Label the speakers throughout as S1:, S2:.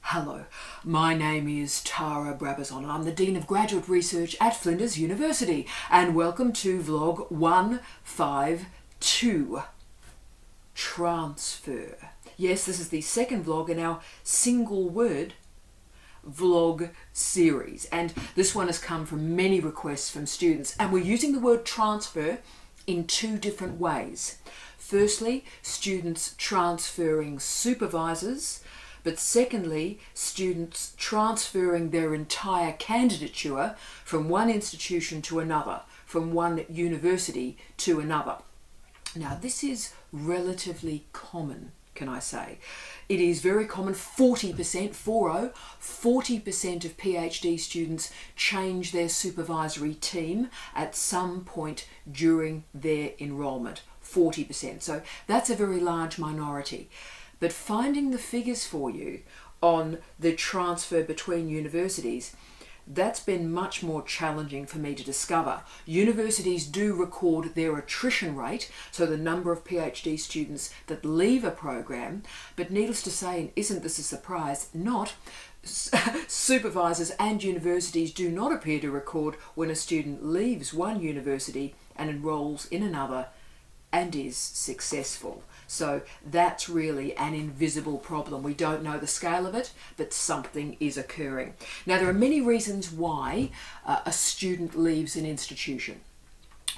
S1: Hello, my name is Tara Brabazon. I'm the Dean of Graduate Research at Flinders University, and welcome to vlog 152, Transfer. Yes, this is the second vlog in our single word vlog series, and this one has come from many requests from students, and we're using the word transfer in two different ways. Firstly, students transferring supervisors, but secondly, students transferring their entire candidature from one institution to another, from one university to another. Now, this is relatively common, can I say. It is very common. 40% of PhD students change their supervisory team at some point during their enrolment. 40%. So that's a very large minority. But finding the figures for you on the transfer between universities, that's been much more challenging for me to discover. Universities do record their attrition rate, so the number of PhD students that leave a program, but needless to say, and isn't this a surprise, supervisors and universities do not appear to record when a student leaves one university and enrolls in another and is successful. So that's really an invisible problem. We don't know the scale of it, but something is occurring. Now, there are many reasons why a student leaves an institution.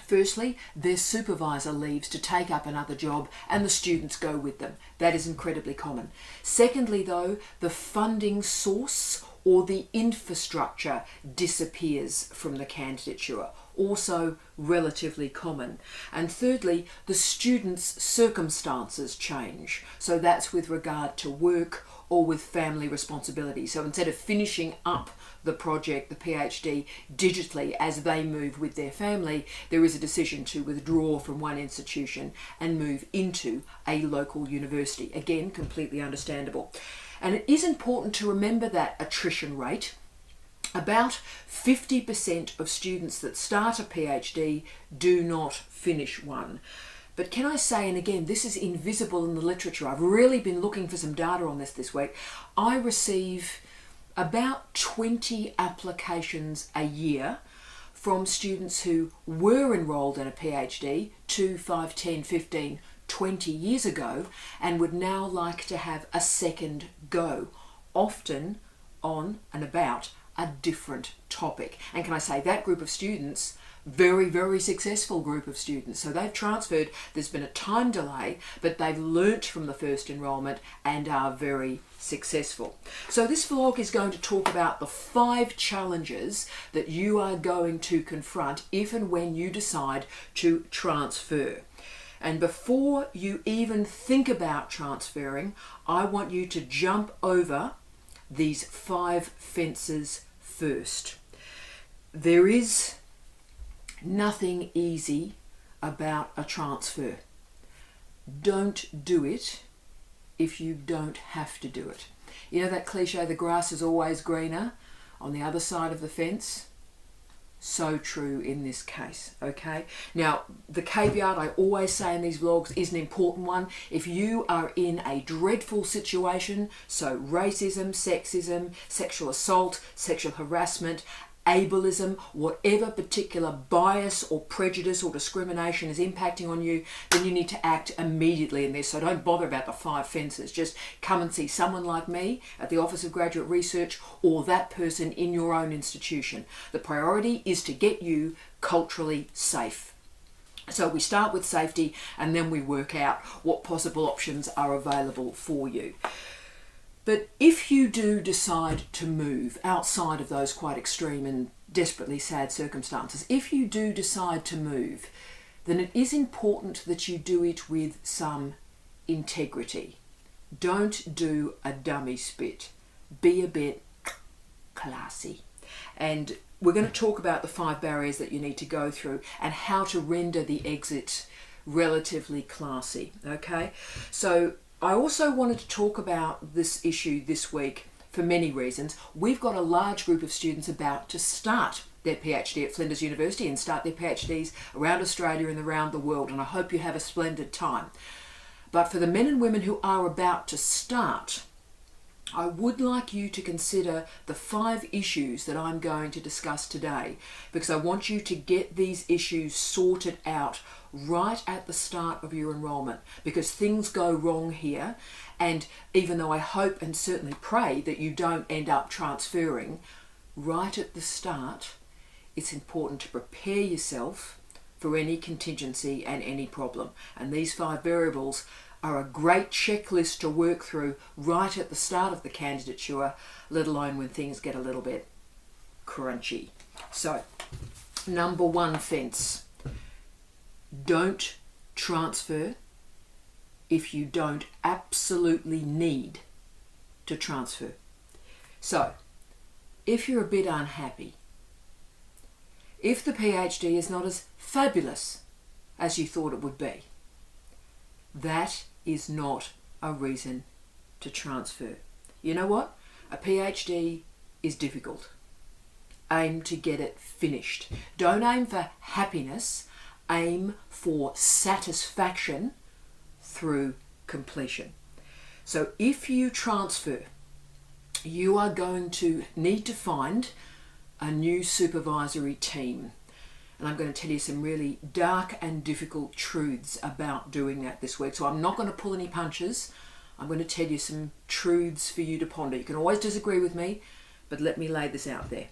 S1: Firstly, their supervisor leaves to take up another job and the students go with them. That is incredibly common. Secondly, though, the funding source or the infrastructure disappears from the candidature. Also relatively common. And thirdly, the student's circumstances change. So that's with regard to work or with family responsibility. So instead of finishing up the project, the PhD, digitally as they move with their family, there is a decision to withdraw from one institution and move into a local university. Again, completely understandable. And it is important to remember that attrition rate. About 50% of students that start a PhD do not finish one. But can I say, and again, this is invisible in the literature, I've really been looking for some data on this week, I receive about 20 applications a year from students who were enrolled in a PhD 2, 5, 10, 15, 20 years ago and would now like to have a second go, often on and about a different topic. And can I say, that group of students, very, very successful group of students. So they've transferred, there's been a time delay, but they've learnt from the first enrolment and are very successful. So this vlog is going to talk about the 5 challenges that you are going to confront if and when you decide to transfer. And before you even think about transferring, I want you to jump over these 5 fences first. There is nothing easy about a transfer. Don't do it if you don't have to do it. You know that cliche, the grass is always greener on the other side of the fence? So true in this case, okay? Now, the caveat I always say in these vlogs is an important one. If you are in a dreadful situation, so racism, sexism, sexual assault, sexual harassment, ableism, whatever particular bias or prejudice or discrimination is impacting on you, then you need to act immediately in this. So don't bother about the 5 fences. Just come and see someone like me at the Office of Graduate Research or that person in your own institution. The priority is to get you culturally safe. So we start with safety and then we work out what possible options are available for you. But if you do decide to move outside of those quite extreme and desperately sad circumstances, if you do decide to move, then it is important that you do it with some integrity. Don't do a dummy spit. Be a bit classy. And we're going to talk about the 5 barriers that you need to go through and how to render the exit relatively classy, okay? So I also wanted to talk about this issue this week for many reasons. We've got a large group of students about to start their PhD at Flinders University and start their PhDs around Australia and around the world, and I hope you have a splendid time. But for the men and women who are about to start, I would like you to consider the 5 issues that I'm going to discuss today, because I want you to get these issues sorted out right at the start of your enrolment, because things go wrong here. And even though I hope and certainly pray that you don't end up transferring, right at the start, it's important to prepare yourself for any contingency and any problem. And these 5 variables are a great checklist to work through right at the start of the candidature, let alone when things get a little bit crunchy. So, number 1 fence. Don't transfer if you don't absolutely need to transfer. So, if you're a bit unhappy, if the PhD is not as fabulous as you thought it would be, that is not a reason to transfer. You know what? A PhD is difficult. Aim to get it finished. Don't aim for happiness, aim for satisfaction through completion. So if you transfer, you are going to need to find a new supervisory team. And I'm going to tell you some really dark and difficult truths about doing that this week. So I'm not going to pull any punches. I'm going to tell you some truths for you to ponder. You can always disagree with me, but let me lay this out there.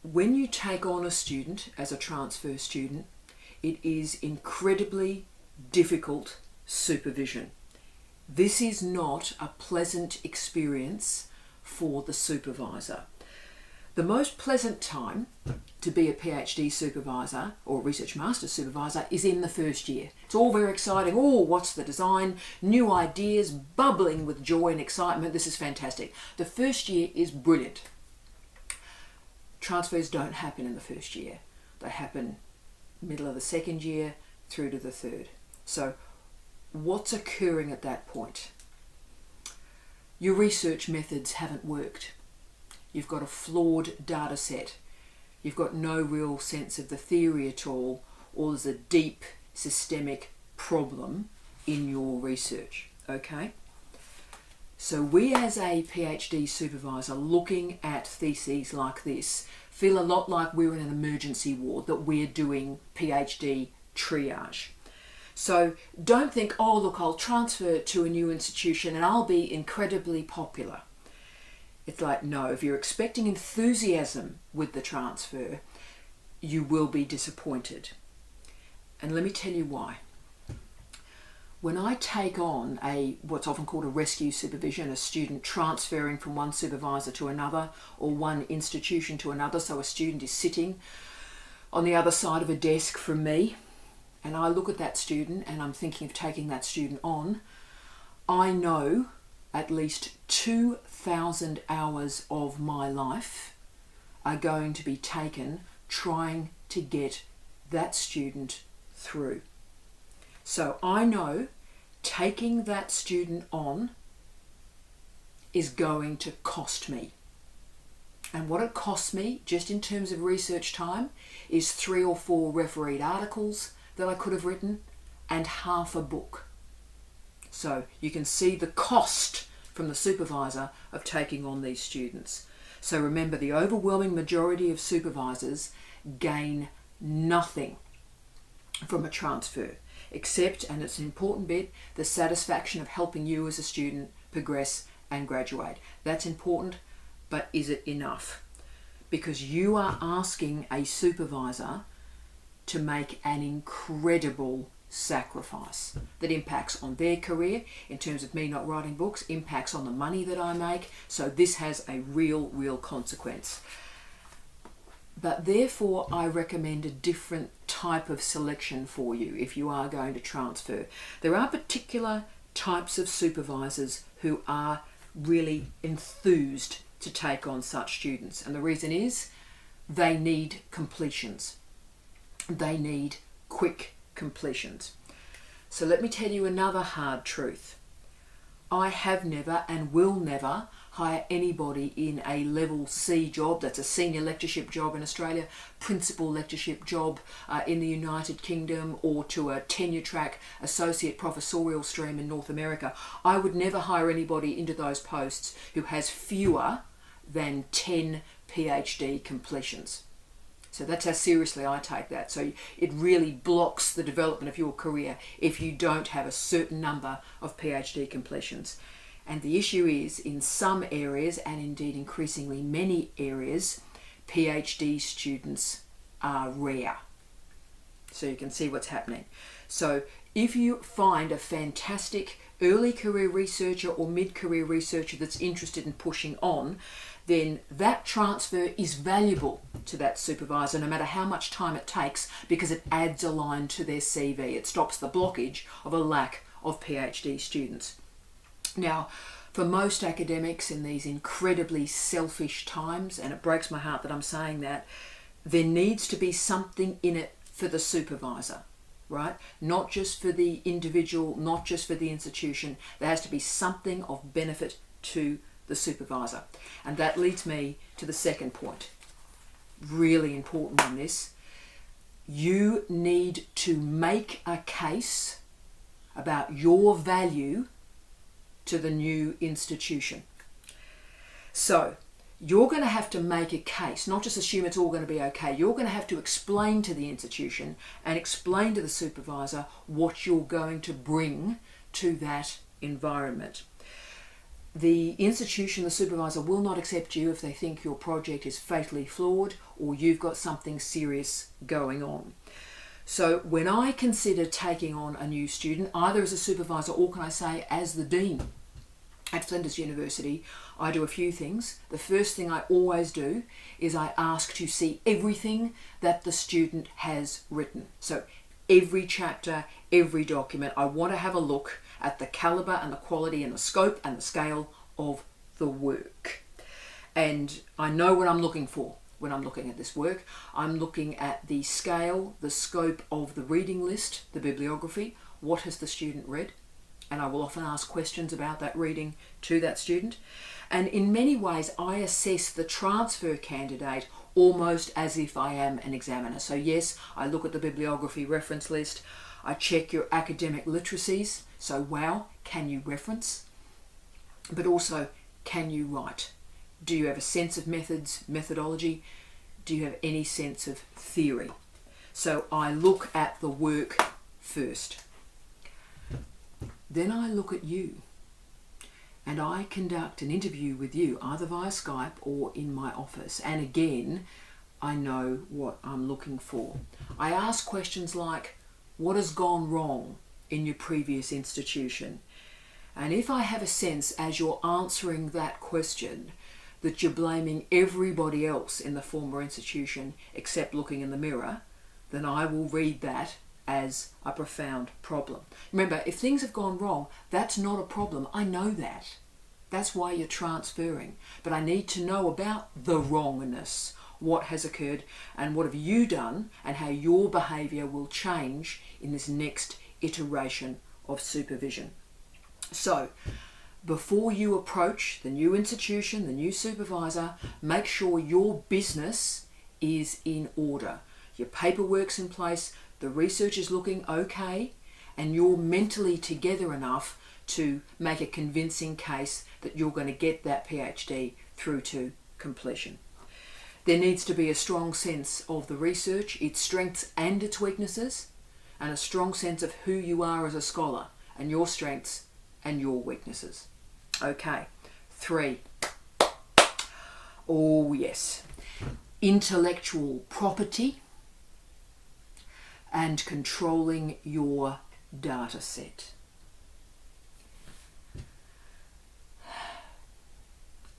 S1: When you take on a student as a transfer student, it is incredibly difficult supervision. This is not a pleasant experience for the supervisor. The most pleasant time to be a PhD supervisor or research master's supervisor is in the first year. It's all very exciting. Oh, what's the design? New ideas, bubbling with joy and excitement. This is fantastic. The first year is brilliant. Transfers don't happen in the first year. They happen middle of the second year through to the third. So what's occurring at that point? Your research methods haven't worked. You've got a flawed data set. You've got no real sense of the theory at all, or there's a deep systemic problem in your research, okay? So we as a PhD supervisor looking at theses like this feel a lot like we're in an emergency ward, that we're doing PhD triage. So don't think, oh look, I'll transfer to a new institution and I'll be incredibly popular. It's like, no, if you're expecting enthusiasm with the transfer, you will be disappointed. And let me tell you why. When I take on what's often called a rescue supervision, a student transferring from one supervisor to another or one institution to another, so a student is sitting on the other side of a desk from me, and I look at that student and I'm thinking of taking that student on, I know at least 2,000 hours of my life are going to be taken trying to get that student through. So I know taking that student on is going to cost me. And what it costs me, just in terms of research time, is 3 or 4 refereed articles that I could have written and half a book. So you can see the cost from the supervisor of taking on these students. So remember, the overwhelming majority of supervisors gain nothing from a transfer, except, and it's an important bit, the satisfaction of helping you as a student progress and graduate. That's important, but is it enough? Because you are asking a supervisor to make an incredible sacrifice that impacts on their career, in terms of me not writing books, impacts on the money that I make. So this has a real consequence. But therefore I recommend a different type of selection for you if you are going to transfer. There are particular types of supervisors who are really enthused to take on such students, and the reason is they need completions. They need quick completions. So let me tell you another hard truth. I have never and will never hire anybody in a level C job, that's a senior lectureship job in Australia, principal lectureship job in the United Kingdom, or to a tenure track associate professorial stream in North America. I would never hire anybody into those posts who has fewer than 10 PhD completions. So that's how seriously I take that. So it really blocks the development of your career if you don't have a certain number of PhD completions. And the issue is, in some areas, and indeed increasingly many areas, PhD students are rare. So you can see what's happening. So if you find a fantastic early career researcher or mid-career researcher that's interested in pushing on, then that transfer is valuable to that supervisor no matter how much time it takes, because it adds a line to their CV. It stops the blockage of a lack of PhD students. Now, for most academics in these incredibly selfish times, and it breaks my heart that I'm saying that, there needs to be something in it for the supervisor, right? Not just for the individual, not just for the institution. There has to be something of benefit to the supervisor. And that leads me to the second point. Really important on this. You need to make a case about your value to the new institution. So you're going to have to make a case, not just assume it's all going to be okay. You're going to have to explain to the institution and explain to the supervisor what you're going to bring to that environment. The institution, the supervisor, will not accept you if they think your project is fatally flawed or you've got something serious going on. So when I consider taking on a new student, either as a supervisor or, can I say, as the dean at Flinders University, I do a few things. The first thing I always do is I ask to see everything that the student has written. So every chapter, every document, I want to have a look at the calibre and the quality and the scope and the scale of the work. And I know what I'm looking for when I'm looking at this work. I'm looking at the scale, the scope of the reading list, the bibliography. What has the student read? And I will often ask questions about that reading to that student. And in many ways, I assess the transfer candidate almost as if I am an examiner. So yes, I look at the bibliography reference list. I check your academic literacies. So wow, can you reference? But also, can you write? Do you have a sense of methods, methodology? Do you have any sense of theory? So I look at the work first. Then I look at you and I conduct an interview with you, either via Skype or in my office. And again, I know what I'm looking for. I ask questions like, what has gone wrong in your previous institution? And if I have a sense as you're answering that question that you're blaming everybody else in the former institution except looking in the mirror, then I will read that as a profound problem. Remember, if things have gone wrong, that's not a problem. I know that. That's why you're transferring. But I need to know about the wrongness, what has occurred, and what have you done, and how your behaviour will change in this next iteration of supervision. So, before you approach the new institution, the new supervisor, make sure your business is in order. Your paperwork's in place, the research is looking okay, and you're mentally together enough to make a convincing case that you're going to get that PhD through to completion. There needs to be a strong sense of the research, its strengths and its weaknesses, and a strong sense of who you are as a scholar and your strengths and your weaknesses. Okay, 3. Oh yes, intellectual property and controlling your data set.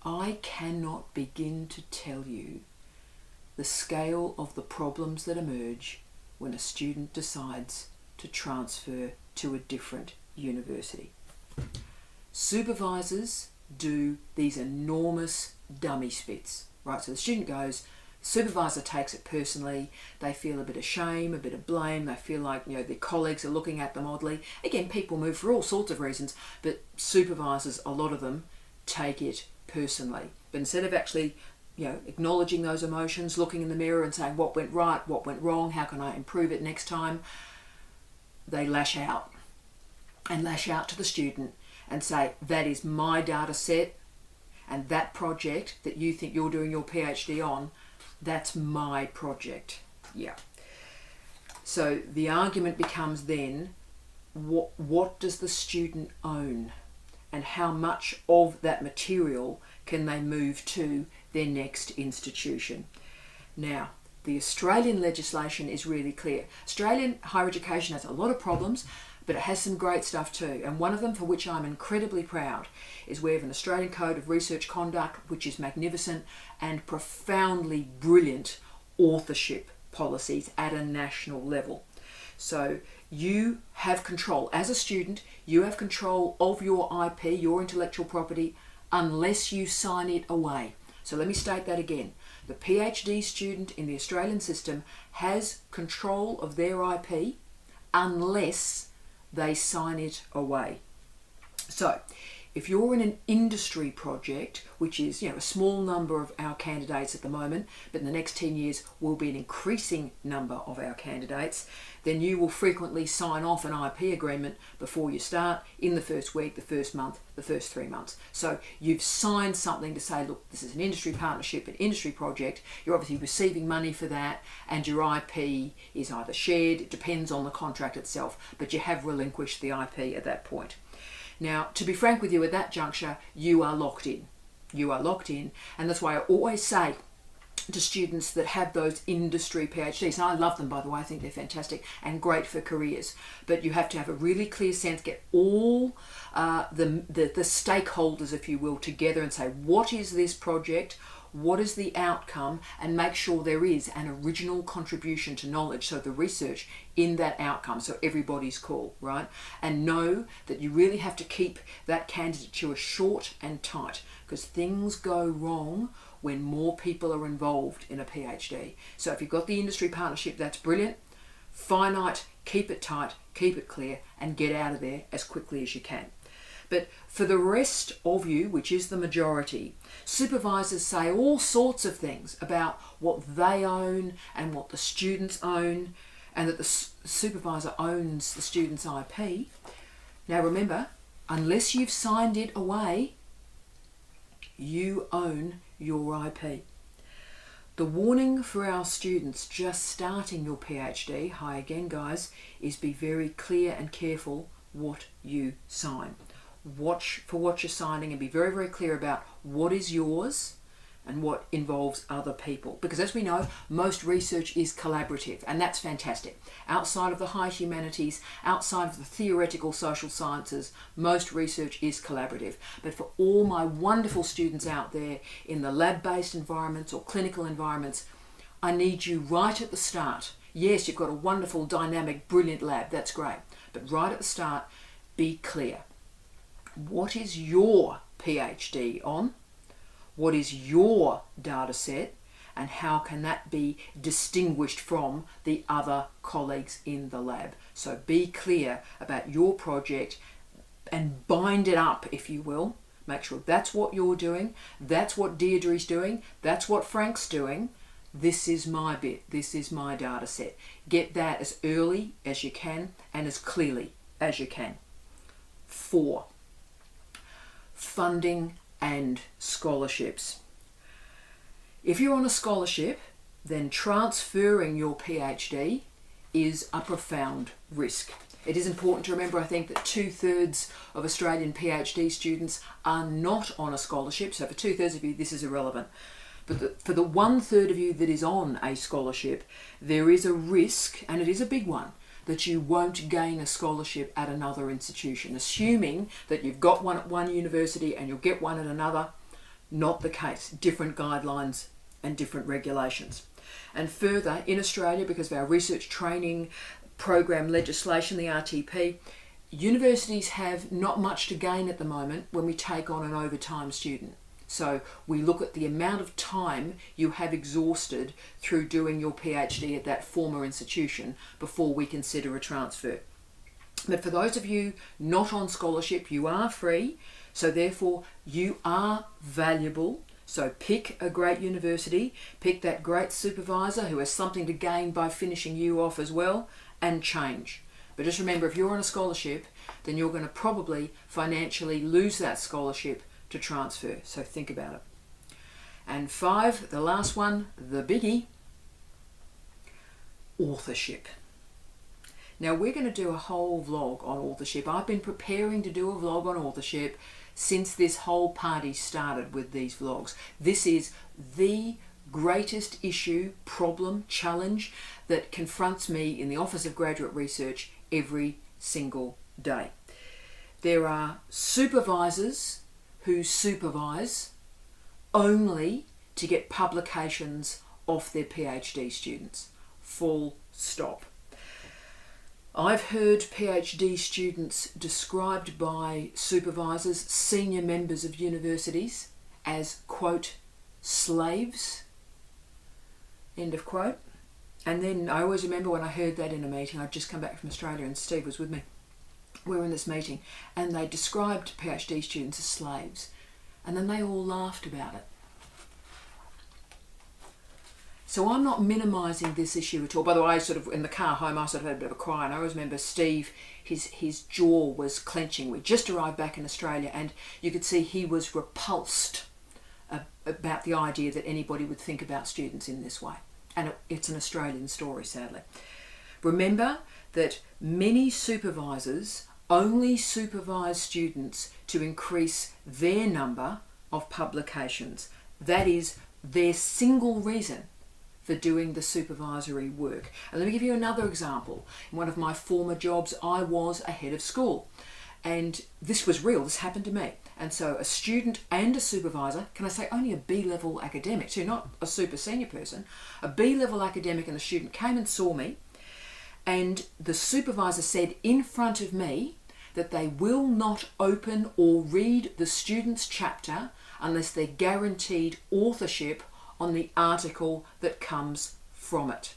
S1: I cannot begin to tell you the scale of the problems that emerge when a student decides to transfer to a different university. Supervisors do these enormous dummy spits, right? So the student goes, supervisor takes it personally, they feel a bit of shame, a bit of blame, they feel like, their colleagues are looking at them oddly. Again, people move for all sorts of reasons, but supervisors, a lot of them, take it personally. But instead of actually, acknowledging those emotions, looking in the mirror and saying what went right, what went wrong, how can I improve it next time, they lash out to the student and say, that is my data set, and that project that you think you're doing your PhD on, that's my project. Yeah. So the argument becomes then, what does the student own, and how much of that material can they move to their next institution? Now, the Australian legislation is really clear. Australian higher education has a lot of problems, but it has some great stuff too. And one of them, for which I'm incredibly proud, is we have an Australian Code of Research Conduct, which is magnificent, and profoundly brilliant authorship policies at a national level. So you have control. As a student, you have control of your IP, your intellectual property, unless you sign it away. So let me state that again. The PhD student in the Australian system has control of their IP unless they sign it away. So if you're in an industry project, which is a small number of our candidates at the moment, but in the next 10 years will be an increasing number of our candidates, then you will frequently sign off an IP agreement before you start, in the first week, the first month, the first 3 months. So you've signed something to say, look, this is an industry partnership, an industry project, you're obviously receiving money for that, and your IP is either shared, it depends on the contract itself, but you have relinquished the IP at that point. Now, to be frank with you, at that juncture, you are locked in. You are locked in, and that's why I always say to students that have those industry PhDs, and I love them, by the way, I think they're fantastic and great for careers, but you have to have a really clear sense, get all the stakeholders, if you will, together and say, what is this project? What is the outcome? And make sure there is an original contribution to knowledge, so the research in that outcome, so everybody's call, right? And know that you really have to keep that candidature short and tight, because things go wrong when more people are involved in a PhD. So if you've got the industry partnership, that's brilliant. Finite, keep it tight, keep it clear, and get out of there as quickly as you can. But for the rest of you, which is the majority, supervisors say all sorts of things about what they own and what the students own, and that the supervisor owns the student's IP. Now remember, unless you've signed it away, you own your IP. The warning for our students just starting your PhD, hi again guys, is be very clear and careful what you sign. Watch for what you're signing and be very, very clear about what is yours and what involves other people. Because as we know, most research is collaborative, and that's fantastic. Outside of the high humanities, outside of the theoretical social sciences, most research is collaborative. But for all my wonderful students out there in the lab-based environments or clinical environments, I need you right at the start. Yes, you've got a wonderful, dynamic, brilliant lab, that's great. But right at the start, be clear. What is your PhD on? What is your data set? And how can that be distinguished from the other colleagues in the lab? So be clear about your project and bind it up, if you will. Make sure that's what you're doing, that's what Deirdre's doing, that's what Frank's doing. This is my bit, this is my data set. Get that as early as you can and as clearly as you can. 4. Funding and scholarships. If you're on a scholarship, then transferring your PhD is a profound risk. It is important to remember, I think, that 2/3 of Australian PhD students are not on a scholarship. So for 2/3 of you, this is irrelevant. But for the 1/3 of you that is on a scholarship, there is a risk, and it is a big one, that you won't gain a scholarship at another institution. Assuming that you've got one at one university and you'll get one at another, not the case. Different guidelines and different regulations. And further, in Australia, because of our research training program legislation, the RTP, universities have not much to gain at the moment when we take on an overtime student. So we look at the amount of time you have exhausted through doing your PhD at that former institution before we consider a transfer. But for those of you not on scholarship, you are free So therefore, you are valuable. So pick a great university, pick that great supervisor who has something to gain by finishing you off as well, and change. But just remember, if you're on a scholarship, then you're going to probably financially lose that scholarship to transfer. So think about it. And 5, the last one, the biggie, authorship. Now we're going to do a whole vlog on authorship. I've been preparing to do a vlog on authorship since this whole party started with these vlogs. This is the greatest issue, problem, challenge that confronts me in the Office of Graduate Research every single day. There are supervisors who supervise only to get publications off their PhD students. Full stop. I've heard PhD students described by supervisors, senior members of universities, as, quote, slaves, end of quote. And then I always remember when I heard that in a meeting, I'd just come back from Australia and Steve was with me. We were in this meeting and they described PhD students as slaves. And then they all laughed about it. So I'm not minimising this issue at all. By the way, sort of in the car home, I sort of had a bit of a cry, and I always remember Steve, his jaw was clenching. We just arrived back in Australia, and you could see he was repulsed about the idea that anybody would think about students in this way. And it's an Australian story, sadly. Remember that many supervisors only supervise students to increase their number of publications. That is their single reason for doing the supervisory work. And let me give you another example. In one of my former jobs, I was a head of school. And this was real, this happened to me. And so a student and a supervisor, can I say only a B-level academic, so not a super senior person, a B-level academic and a student came and saw me, and the supervisor said in front of me that they will not open or read the student's chapter unless they're guaranteed authorship on the article that comes from it.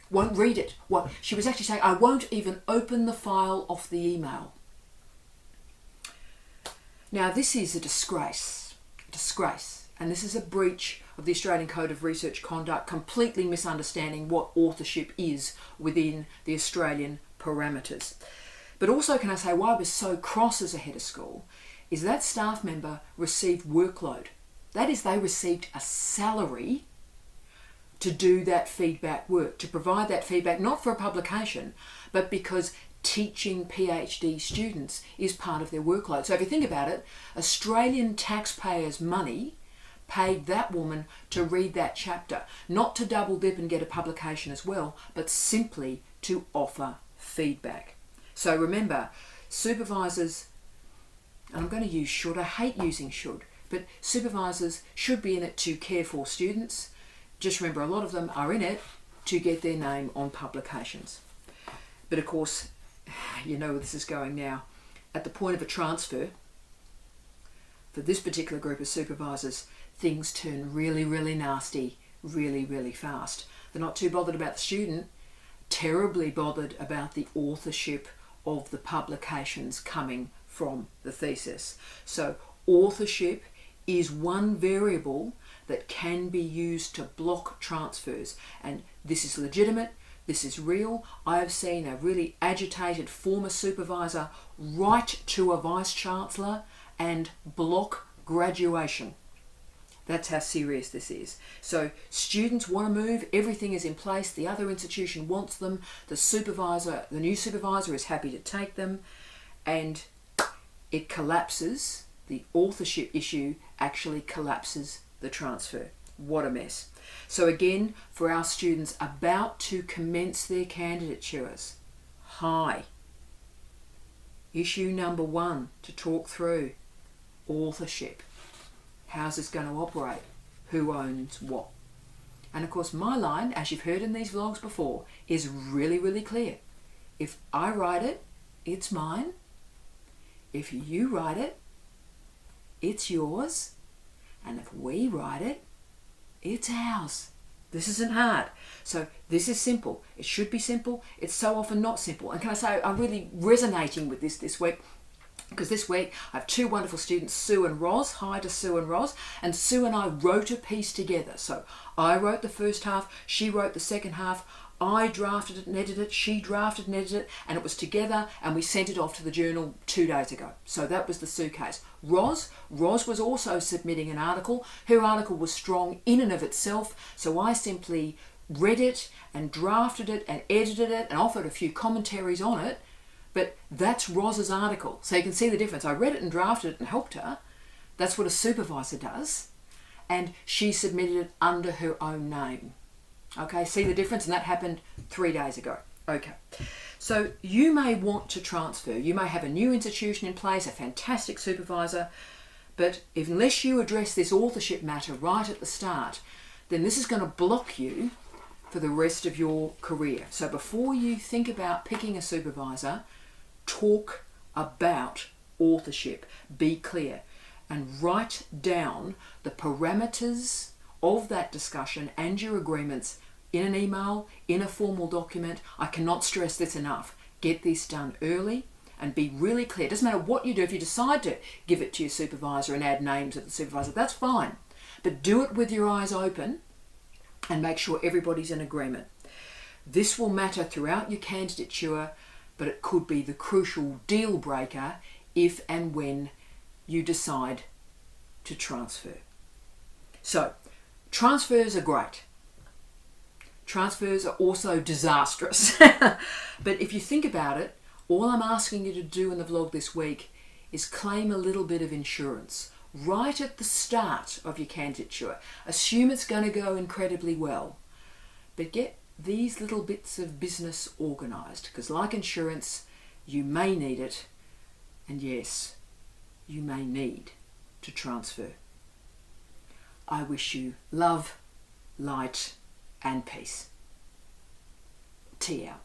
S1: Won't read it. Well, she was actually saying, I won't even open the file off the email. Now this is a disgrace, and this is a breach of the Australian Code of Research Conduct, completely misunderstanding what authorship is within the Australian parameters. But also, can I say, why I was so cross as a head of school is that staff member received workload. That is, they received a salary to do that feedback work, to provide that feedback, not for a publication, but because teaching PhD students is part of their workload. So if you think about it, Australian taxpayers' money paid that woman to read that chapter, not to double dip and get a publication as well, but simply to offer feedback. So remember, supervisors, and I'm going to use should, I hate using should, but supervisors should be in it to care for students. Just remember, a lot of them are in it to get their name on publications. But of course, you know where this is going now. At the point of a transfer, for this particular group of supervisors, things turn really, really nasty, really, really fast. They're not too bothered about the student, terribly bothered about the authorship of the publications coming from the thesis. So authorship is one variable that can be used to block transfers, and this is legitimate. This is real. I have seen a really agitated former supervisor write to a vice-chancellor and block graduation. That's how serious this is. So students want to move, everything is in place, the other institution wants them, the supervisor, the new supervisor is happy to take them, and it collapses. The authorship issue actually collapses the transfer. What a mess. So again, for our students about to commence their candidatures, hi. Issue number 1 to talk through, authorship. How's this going to operate? Who owns what? And of course my line, as you've heard in these vlogs before, is really, really clear. If I write it, it's mine. If you write it, it's yours. And if we write it, it's ours. This isn't hard. So this is simple. It should be simple. It's so often not simple. And can I say, I'm really resonating with this week. Because this week I have two wonderful students, Sue and Roz. Hi to Sue and Roz. And Sue and I wrote a piece together. So I wrote the first half, she wrote the second half. I drafted it and edited it, she drafted and edited it, and it was together, and we sent it off to the journal 2 days ago. So that was the Sue case. Roz was also submitting an article. Her article was strong in and of itself, so I simply read it and drafted it and edited it and offered a few commentaries on it. But that's Roz's article. So you can see the difference. I read it and drafted it and helped her. That's what a supervisor does. And she submitted it under her own name. Okay, see the difference? And that happened 3 days ago. Okay, so you may want to transfer. You may have a new institution in place, a fantastic supervisor, but unless you address this authorship matter right at the start, then this is going to block you for the rest of your career. So before you think about picking a supervisor, talk about authorship. Be clear and write down the parameters of that discussion and your agreements in an email, in a formal document. I cannot stress this enough. Get this done early and be really clear. It doesn't matter what you do. If you decide to give it to your supervisor and add names of the supervisor, that's fine. But do it with your eyes open and make sure everybody's in agreement. This will matter throughout your candidature, but it could be the crucial deal breaker if and when you decide to transfer. So, transfers are great. Transfers are also disastrous. But if you think about it, all I'm asking you to do in the vlog this week is claim a little bit of insurance right at the start of your candidature. Assume it's going to go incredibly well, but get these little bits of business organised, because like insurance, you may need it, and yes, you may need to transfer. I wish you love, light and peace. Tea out.